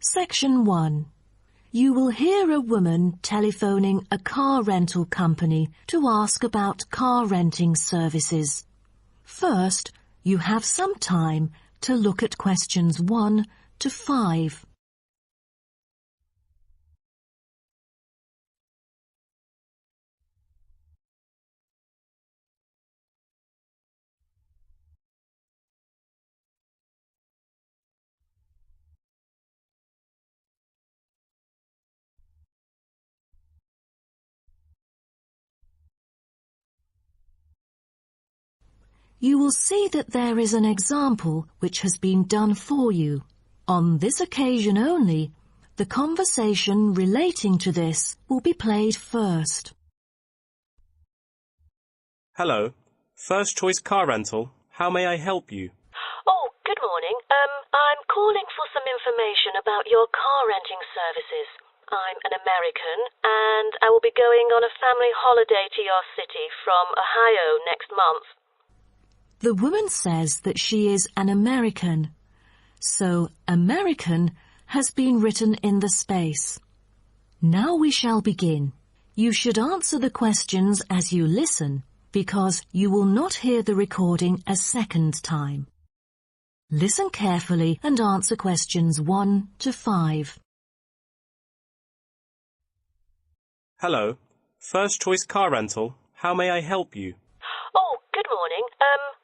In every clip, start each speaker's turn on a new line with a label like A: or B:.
A: Section 1. You will hear a woman telephoning a car rental company to ask about car renting services. First, you have some time to look at questions 1 to 5. You will see that there is an example which has been done for you. On this occasion only, the conversation relating to this will be played first.
B: Hello. First Choice Car Rental. How may I help you?
A: Oh, good morning. I'm calling for some information about your car renting services. I'm an American and I will be going on a family holiday to your city from Ohio next month. The woman says that she is an American, so American has been written in the space. Now we shall begin. You should answer the questions as you listen, because you will not hear the recording a second time. Listen carefully and answer questions 1 to 5.
B: Hello. First Choice Car Rental. How may I help you?
A: Oh, good morning.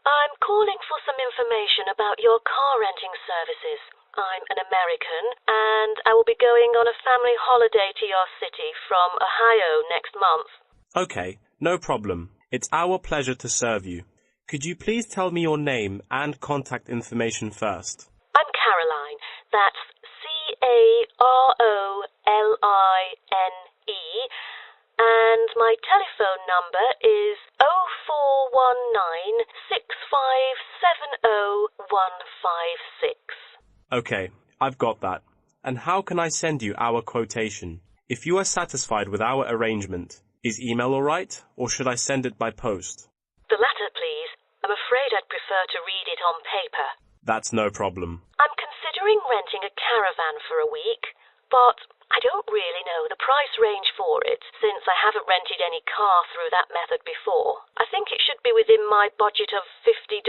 A: I'm calling for some information about your car renting services. I'm an American and I will be going on a family holiday to your city from Ohio next month.
B: Okay, no problem. It's our pleasure to serve you. Could you please tell me your name and contact information first?
A: I'm Caroline. That's Caroline. And my telephone number is 0419-6570-156.
B: Okay, I've got that. And how can I send you our quotation? If you are satisfied with our arrangement, is email all right, or should I send it by post?
A: The latter, please. I'm afraid I'd prefer to read it on paper.
B: That's no problem.
A: I'm considering renting a caravan for a week, but I don't really know the price range for it, since I haven't rented any car through that method before. I think it should be within my budget of $50.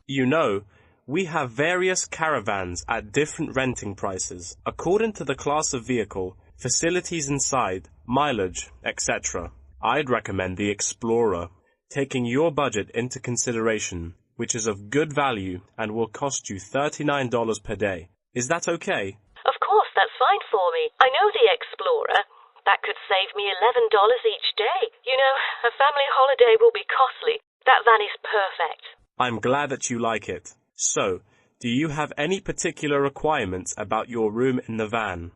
B: You know, we have various caravans at different renting prices, according to the class of vehicle, facilities inside, mileage, etc. I'd recommend the Explorer, taking your budget into consideration, which is of good value and will cost you $39 per day. Is that okay?
A: Of course, that's fine for me. I know the Explorer. That could save me $11 each day. You know, a family holiday will be costly. That van is perfect.
B: I'm glad that you like it. So, do you have any particular requirements about your room in the van?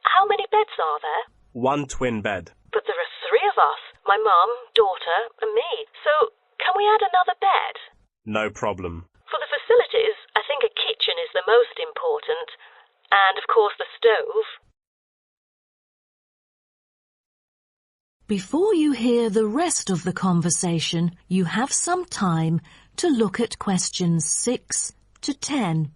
A: How many beds are there?
B: 1 twin bed.
A: But there are 3 of us. My mum, daughter, and me. So, can we add another bed?
B: No problem.
A: For the facilities, I think a kitchen is the most important. And, of course, the stove. Before you hear the rest of the conversation, you have some time to look at questions 6 to 10.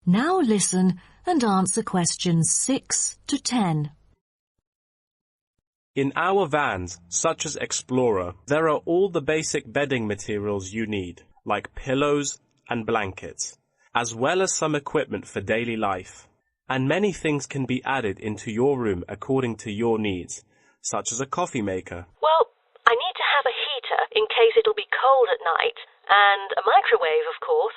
A: Now listen and answer questions 6 to 10.
B: In our vans, such as Explorer, there are all the basic bedding materials you need, like pillows and blankets, as well as some equipment for daily life. And many things can be added into your room according to your needs, such as a coffee maker.
A: Well, I need to have a heater in case it'll be cold at night, and a microwave, of course.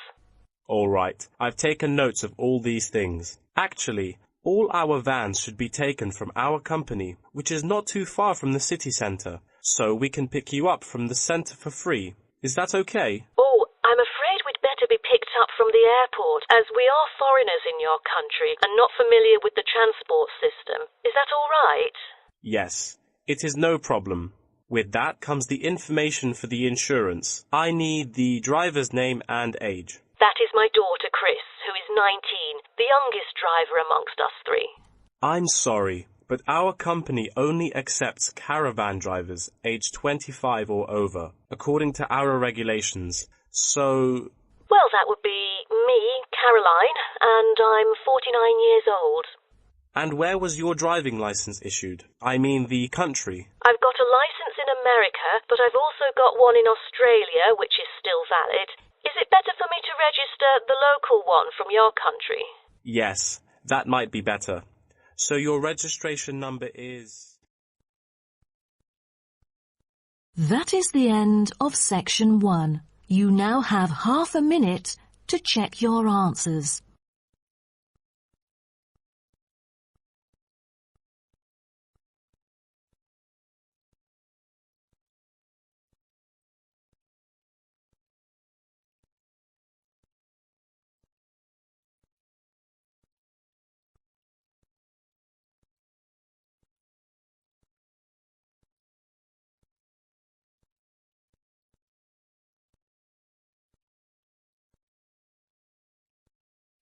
B: All right, I've taken notes of all these things. Actually, all our vans should be taken from our company, which is not too far from the city centre, so we can pick you up from the centre for free. Is that okay?
A: Oh, I'm afraid we'd better be picked up from the airport, as we are foreigners in your country and not familiar with the transport system. Is that all right?
B: Yes, it is no problem. With that comes the information for the insurance. I need the driver's name and age.
A: That is my daughter, Chris, who is 19, the youngest driver amongst us three.
B: I'm sorry, but our company only accepts caravan drivers aged 25 or over, according to our regulations. So...
A: Well, that would be me, Caroline, and I'm 49 years old.
B: And where was your driving license issued? I mean the country.
A: I've got a license in America, but I've also got one in Australia, which is still valid. Is it better for me to register the local one from your country?
B: Yes, that might be better. So your registration number is...
C: That is the end of section 1. You now have half a minute to check your answers.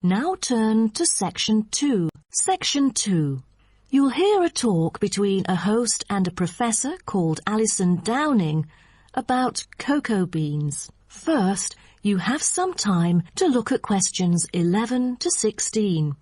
C: Now turn to Section 2. Section 2. You'll hear a talk between a host and a professor called Alison Downing about cocoa beans. First, you have some time to look at questions 11 to 16.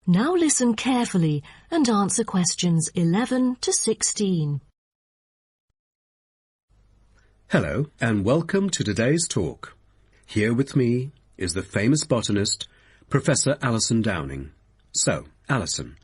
C: Now listen carefully and answer questions 11 to 16.
D: Hello and welcome to today's talk. Here with me is the famous botanist, Professor Alison Downing. So, Alison,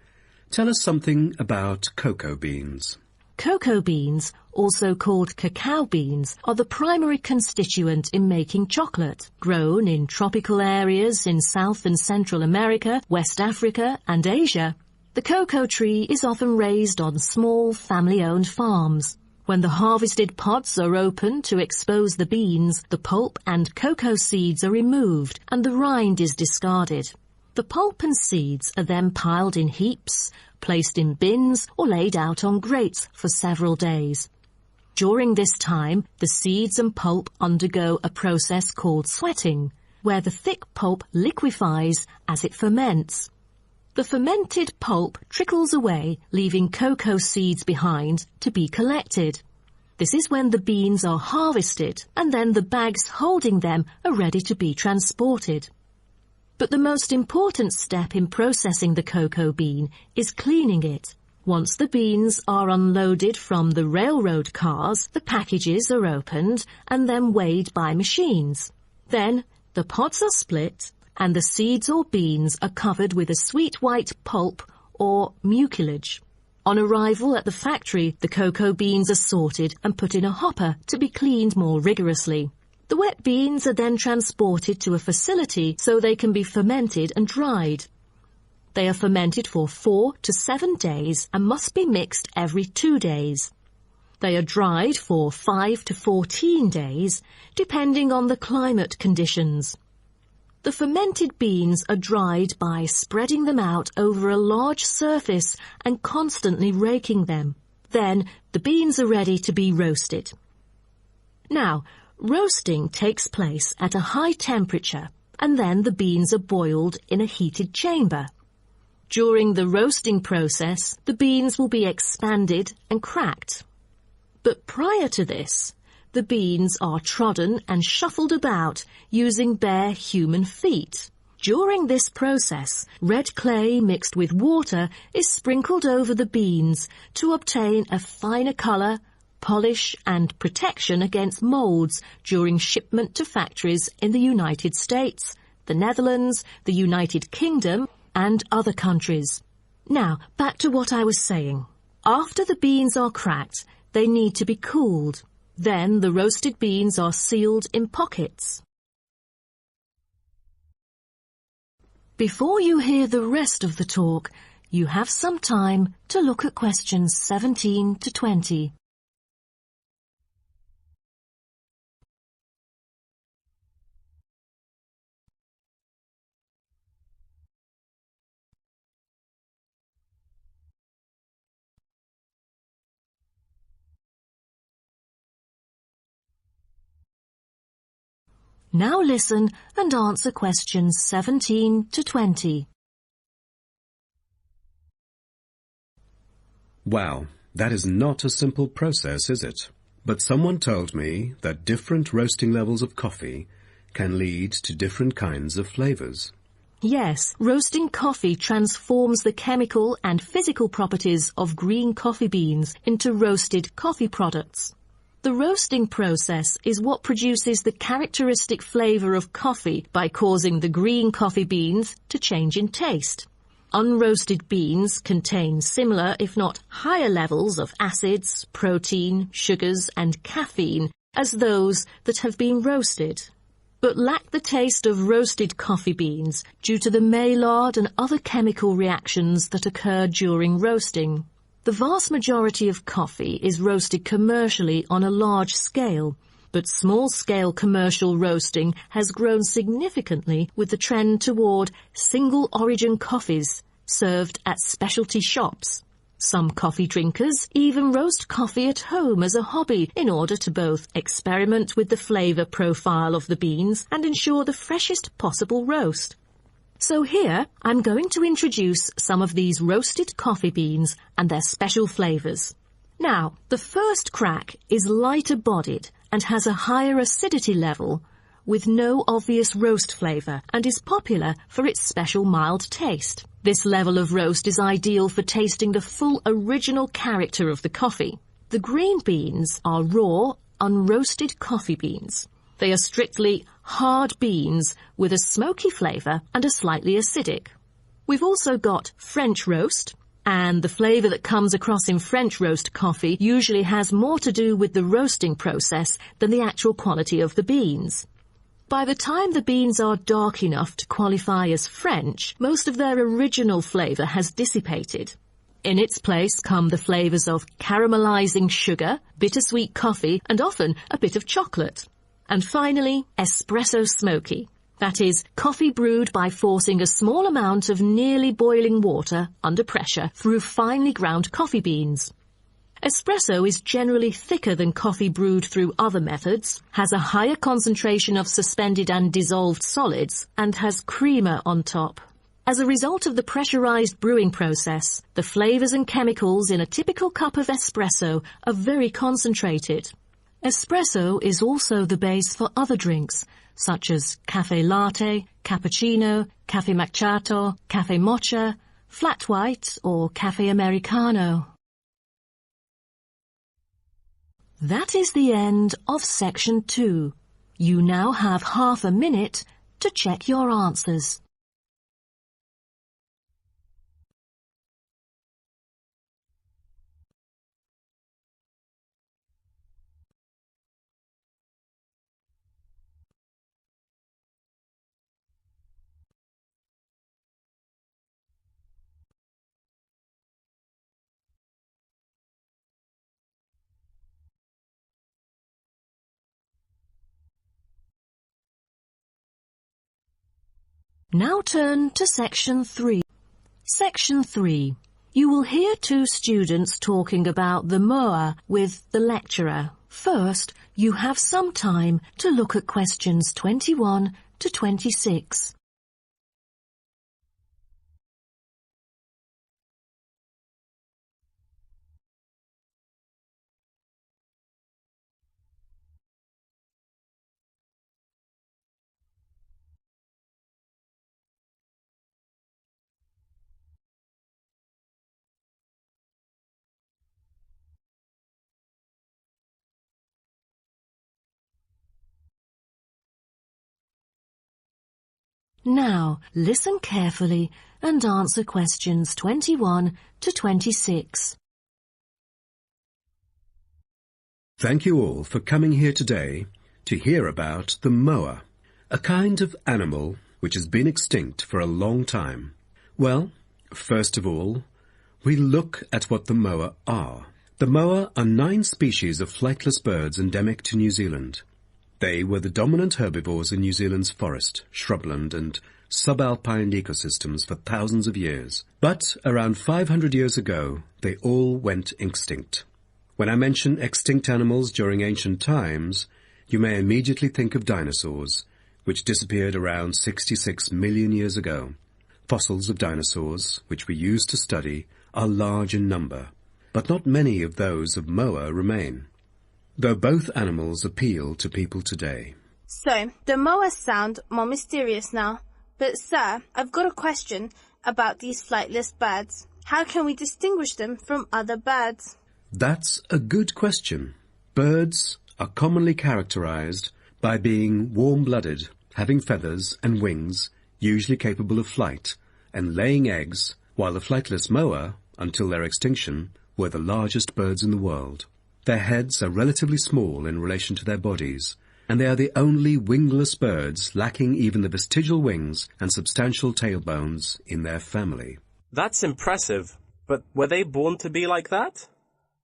D: tell us something about cocoa beans.
C: Cocoa beans, also called cacao beans, are the primary constituent in making chocolate, grown in tropical areas in South and Central America, West Africa and Asia. The cocoa tree is often raised on small family-owned farms. When the harvested pods are opened to expose the beans, the pulp and cocoa seeds are removed and the rind is discarded. The pulp and seeds are then piled in heaps, placed in bins or laid out on grates for several days. During this time, the seeds and pulp undergo a process called sweating, where the thick pulp liquefies as it ferments. The fermented pulp trickles away, leaving cocoa seeds behind to be collected. This is when the beans are harvested, and then the bags holding them are ready to be transported. But the most important step in processing the cocoa bean is cleaning it. Once the beans are unloaded from the railroad cars, the packages are opened and then weighed by machines. Then the pods are split and the seeds or beans are covered with a sweet white pulp or mucilage. On arrival at the factory, the cocoa beans are sorted and put in a hopper to be cleaned more rigorously. The wet beans are then transported to a facility so they can be fermented and dried. They are fermented for 4 to 7 days and must be mixed every 2 days. They are dried for 5 to 14 days, depending on the climate conditions. The fermented beans are dried by spreading them out over a large surface and constantly raking them. Then the beans are ready to be roasted. Now, roasting takes place at a high temperature, and then the beans are boiled in a heated chamber. During the roasting process, the beans will be expanded and cracked. But prior to this, the beans are trodden and shuffled about using bare human feet. During this process, red clay mixed with water is sprinkled over the beans to obtain a finer colour, polish and protection against molds during shipment to factories in the United States, the Netherlands, the United Kingdom and other countries. Now, back to what I was saying. After the beans are cracked, they need to be cooled. Then the roasted beans are sealed in pockets. Before you hear the rest of the talk, you have some time to look at questions 17 to 20. Now listen and answer questions 17 to 20.
D: Wow, that is not a simple process, is it? But someone told me that different roasting levels of coffee can lead to different kinds of flavors.
C: Yes, roasting coffee transforms the chemical and physical properties of green coffee beans into roasted coffee products. The roasting process is what produces the characteristic flavor of coffee by causing the green coffee beans to change in taste. Unroasted beans contain similar, if not higher levels of acids, protein, sugars and caffeine as those that have been roasted, but lack the taste of roasted coffee beans due to the Maillard and other chemical reactions that occur during roasting. The vast majority of coffee is roasted commercially on a large scale, but small-scale commercial roasting has grown significantly with the trend toward single-origin coffees served at specialty shops. Some coffee drinkers even roast coffee at home as a hobby in order to both experiment with the flavor profile of the beans and ensure the freshest possible roast. So here, I'm going to introduce some of these roasted coffee beans and their special flavors. Now, the first crack is lighter bodied and has a higher acidity level with no obvious roast flavor and is popular for its special mild taste. This level of roast is ideal for tasting the full original character of the coffee. The green beans are raw, unroasted coffee beans. They are strictly hard beans with a smoky flavor and are slightly acidic. We've also got French roast, and the flavor that comes across in French roast coffee usually has more to do with the roasting process than the actual quality of the beans. By the time the beans are dark enough to qualify as French, most of their original flavor has dissipated. In its place come the flavors of caramelizing sugar, bittersweet coffee, and often a bit of chocolate. And finally, espresso smoky. That is, coffee brewed by forcing a small amount of nearly boiling water under pressure through finely ground coffee beans. Espresso is generally thicker than coffee brewed through other methods, has a higher concentration of suspended and dissolved solids, and has creamer on top. As a result of the pressurized brewing process, the flavors and chemicals in a typical cup of espresso are very concentrated. Espresso is also the base for other drinks, such as cafe latte, cappuccino, cafe macchiato, cafe mocha, flat white, or cafe americano. That is the end of section 2. You now have half a minute to check your answers. Now turn to section 3. Section 3. You will hear two students talking about the MOA with the lecturer. First, you have some time to look at questions 21 to 26. Now, listen carefully and answer questions 21 to 26.
D: Thank you all for coming here today to hear about the moa, a kind of animal which has been extinct for a long time. Well, first of all, we look at what the moa are. The moa are 9 species of flightless birds endemic to New Zealand. They were the dominant herbivores in New Zealand's forest, shrubland and subalpine ecosystems for thousands of years. But around 500 years ago, they all went extinct. When I mention extinct animals during ancient times, you may immediately think of dinosaurs, which disappeared around 66 million years ago. Fossils of dinosaurs, which we use to study, are large in number, but not many of those of moa remain, though both animals appeal to people today.
E: So, the moas sound more mysterious now. But sir, I've got a question about these flightless birds. How can we distinguish them from other birds?
D: That's a good question. Birds are commonly characterized by being warm-blooded, having feathers and wings, usually capable of flight, and laying eggs, while the flightless moa, until their extinction, were the largest birds in the world. Their heads are relatively small in relation to their bodies, and they are the only wingless birds lacking even the vestigial wings and substantial tailbones in their family.
B: That's impressive, but were they born to be like that?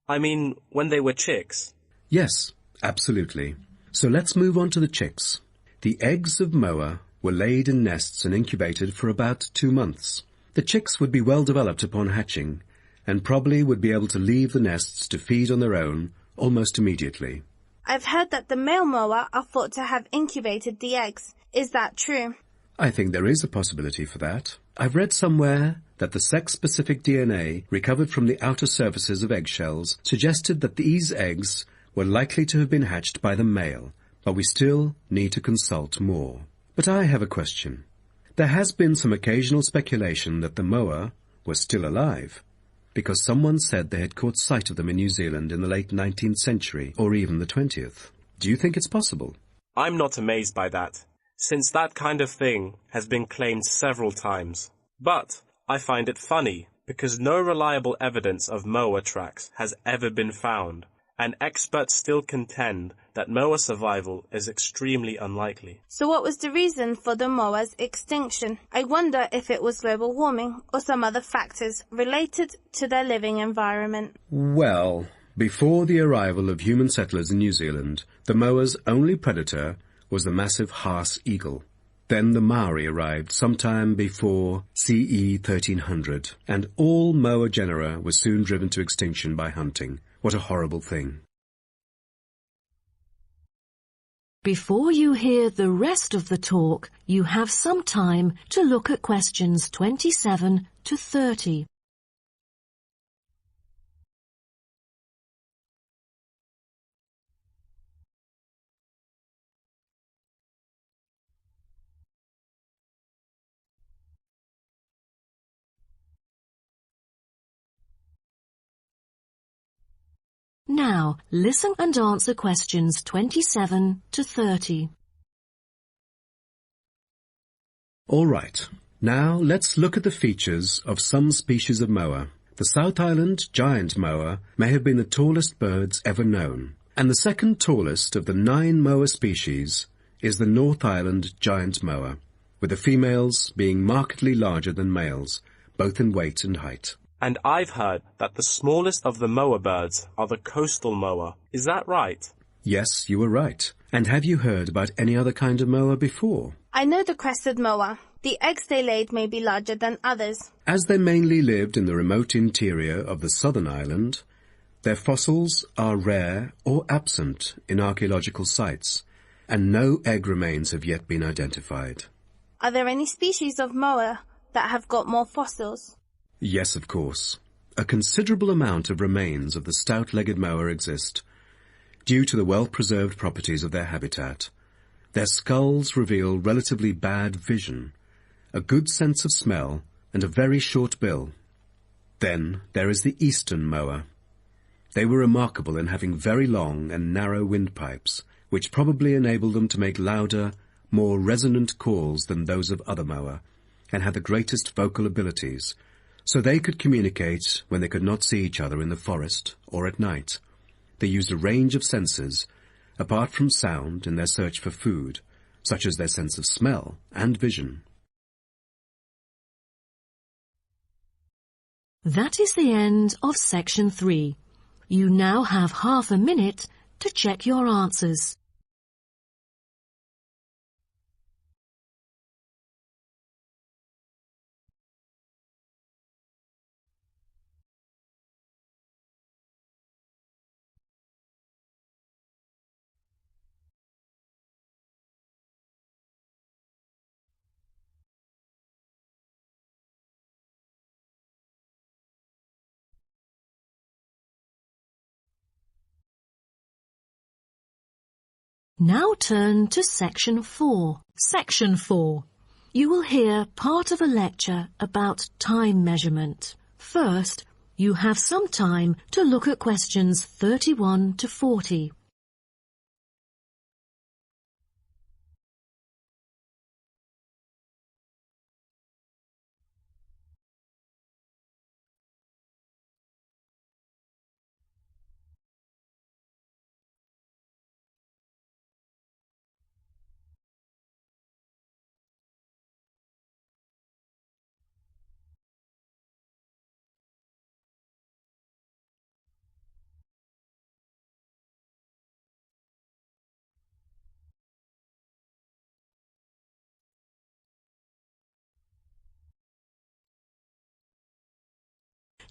B: I mean, when they were chicks.
D: Yes, absolutely. So let's move on to the chicks. The eggs of moa were laid in nests and incubated for about 2 months. The chicks would be well developed upon hatching, and probably would be able to leave the nests to feed on their own almost immediately.
E: I've heard that the male moa are thought to have incubated the eggs. Is that true?
D: I think there is a possibility for that. I've read somewhere that the sex-specific DNA recovered from the outer surfaces of eggshells suggested that these eggs were likely to have been hatched by the male, but we still need to consult more. But I have a question. There has been some occasional speculation that the moa were still alive, because someone said they had caught sight of them in New Zealand in the late 19th century, or even the 20th. Do you think it's possible?
B: I'm not amazed by that, since that kind of thing has been claimed several times. But I find it funny, because no reliable evidence of moa tracks has ever been found, and experts still contend that moa survival is extremely unlikely.
E: So what was the reason for the moa's extinction? I wonder if it was global warming or some other factors related to their living environment.
D: Well, before the arrival of human settlers in New Zealand, the moa's only predator was the massive Haas eagle. Then the Maori arrived sometime before CE 1300, and all moa genera were soon driven to extinction by hunting. What a horrible thing.
C: Before you hear the rest of the talk, you have some time to look at questions 27 to 30. Now, listen and answer questions 27 to 30.
D: All right. Now let's look at the features of some species of moa. The South Island giant moa may have been the tallest birds ever known, and the second tallest of the 9 moa species is the North Island giant moa, with the females being markedly larger than males, both in weight and height.
B: And I've heard that the smallest of the moa birds are the coastal moa. Is that right?
D: Yes, you were right. And have you heard about any other kind of moa before?
E: I know the crested moa. The eggs they laid may be larger than others.
D: As they mainly lived in the remote interior of the southern island, their fossils are rare or absent in archaeological sites, and no egg remains have yet been identified.
E: Are there any species of moa that have got more fossils?
D: Yes, of course. A considerable amount of remains of the stout-legged moa exist, due to the well-preserved properties of their habitat. Their skulls reveal relatively bad vision, a good sense of smell, and a very short bill. Then there is the eastern moa. They were remarkable in having very long and narrow windpipes, which probably enabled them to make louder, more resonant calls than those of other moa, and had the greatest vocal abilities, so they could communicate when they could not see each other in the forest or at night. they used a range of sensors, apart from sound, in their search for food, such as their sense of smell and vision.
C: That is the end of section 3. You now have half a minute to check your answers. Now turn to section 4. Section 4. You will hear part of a lecture about time measurement. First, you have some time to look at questions 31 to 40.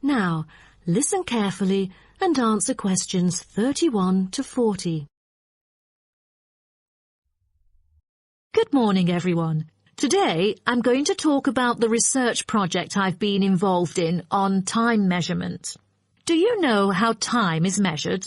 C: Now, listen carefully and answer questions 31 to 40. Good morning, everyone. Today, I'm going to talk about the research project I've been involved in on time measurement. Do you know how time is measured?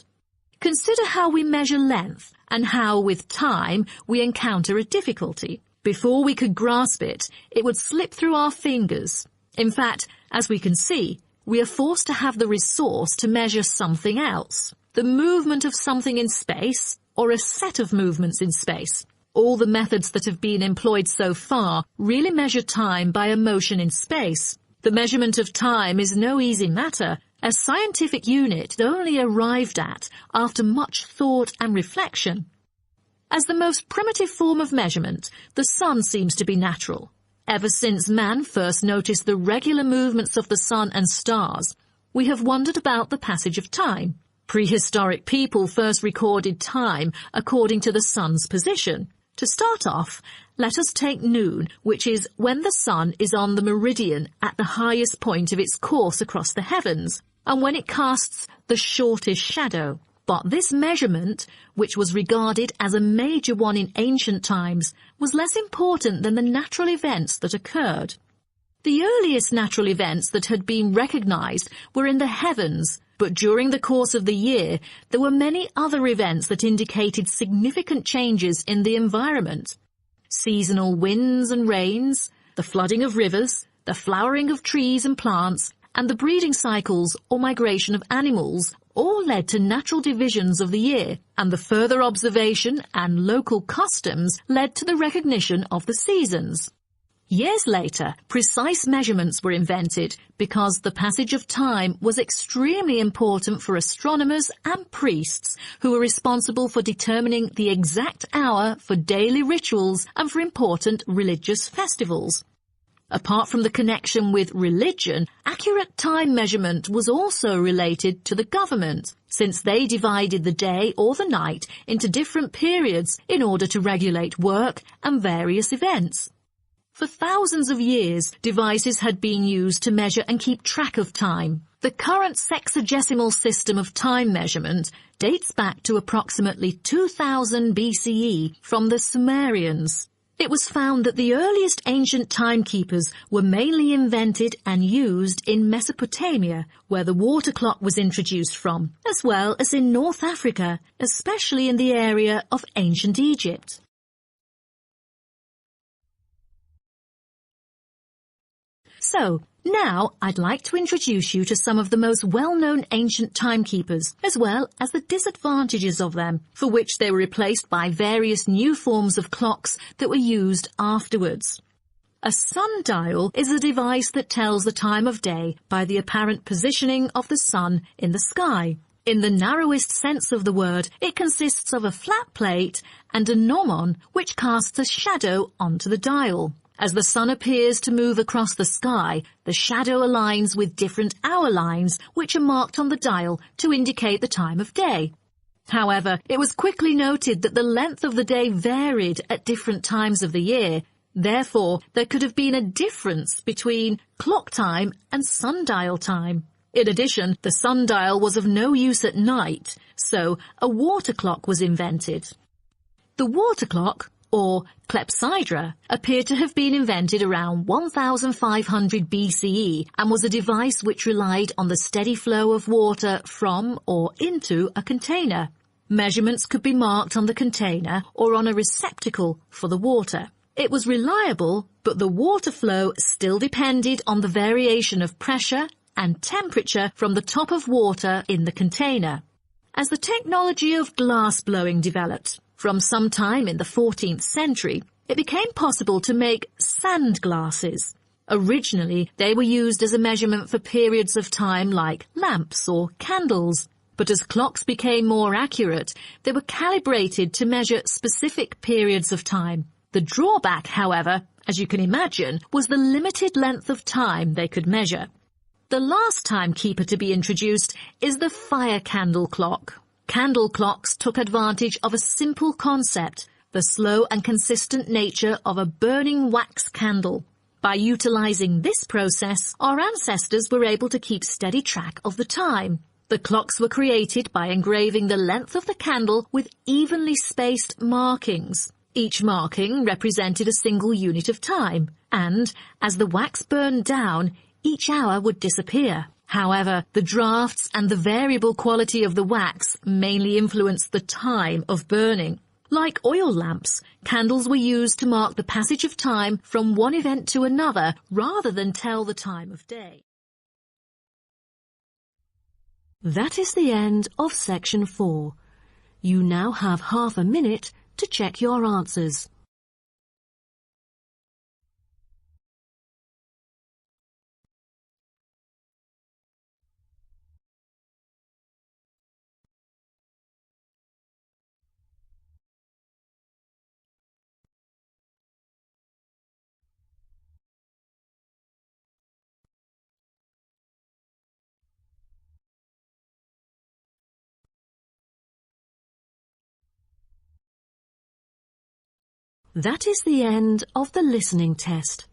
C: Consider how we measure length and how, with time, we encounter a difficulty. Before we could grasp it, it would slip through our fingers. In fact, as we can see, we are forced to have the resource to measure something else, the movement of something in space or a set of movements in space. All the methods that have been employed so far really measure time by a motion in space. The measurement of time is no easy matter, a scientific unit only arrived at after much thought and reflection. As the most primitive form of measurement, the sun seems to be natural. Ever since man first noticed the regular movements of the sun and stars, we have wondered about the passage of time. Prehistoric people first recorded time according to the sun's position. To start off, let us take noon, which is when the sun is on the meridian at the highest point of its course across the heavens, and when it casts the shortest shadow. But this measurement, which was regarded as a major one in ancient times, was less important than the natural events that occurred. The earliest natural events that had been recognized were in the heavens, but during the course of the year, there were many other events that indicated significant changes in the environment. Seasonal winds and rains, the flooding of rivers, the flowering of trees and plants, and the breeding cycles or migration of animals all led to natural divisions of the year, and the further observation and local customs led to the recognition of the seasons. Years later, precise measurements were invented because the passage of time was extremely important for astronomers and priests who were responsible for determining the exact hour for daily rituals and for important religious festivals. Apart from the connection with religion, accurate time measurement was also related to the government, since they divided the day or the night into different periods in order to regulate work and various events. For thousands of years, devices had been used to measure and keep track of time. The current sexagesimal system of time measurement dates back to approximately 2000 BCE from the Sumerians. It was found that the earliest ancient timekeepers were mainly invented and used in Mesopotamia, where the water clock was introduced from, as well as in North Africa, especially in the area of ancient Egypt. So, now I'd like to introduce you to some of the most well-known ancient timekeepers, as well as the disadvantages of them, for which they were replaced by various new forms of clocks that were used afterwards. A sundial is a device that tells the time of day by the apparent positioning of the sun in the sky. In the narrowest sense of the word, it consists of a flat plate and a gnomon which casts a shadow onto the dial. As the sun appears to move across the sky, the shadow aligns with different hour lines which are marked on the dial to indicate the time of day. However, it was quickly noted that the length of the day varied at different times of the year. Therefore, there could have been a difference between clock time and sundial time. In addition, the sundial was of no use at night, so a water clock was invented. The water clock, or clepsydra, appeared to have been invented around 1500 BCE and was a device which relied on the steady flow of water from or into a container. Measurements could be marked on the container or on a receptacle for the water. It was reliable, but the water flow still depended on the variation of pressure and temperature from the top of water in the container. As the technology of glass blowing developed, from some time in the 14th century, it became possible to make sand glasses. Originally, they were used as a measurement for periods of time like lamps or candles, but as clocks became more accurate, they were calibrated to measure specific periods of time. The drawback, however, as you can imagine, was the limited length of time they could measure. The last timekeeper to be introduced is the fire candle clock. Candle clocks took advantage of a simple concept, the slow and consistent nature of a burning wax candle. By utilizing this process, our ancestors were able to keep steady track of the time. The clocks were created by engraving the length of the candle with evenly spaced markings. Each marking represented a single unit of time, and, as the wax burned down, each hour would disappear. However, the drafts and the variable quality of the wax mainly influenced the time of burning. Like oil lamps, candles were used to mark the passage of time from one event to another rather than tell the time of day. That is the end of section 4. You now have half a minute to check your answers. That is the end of the listening test.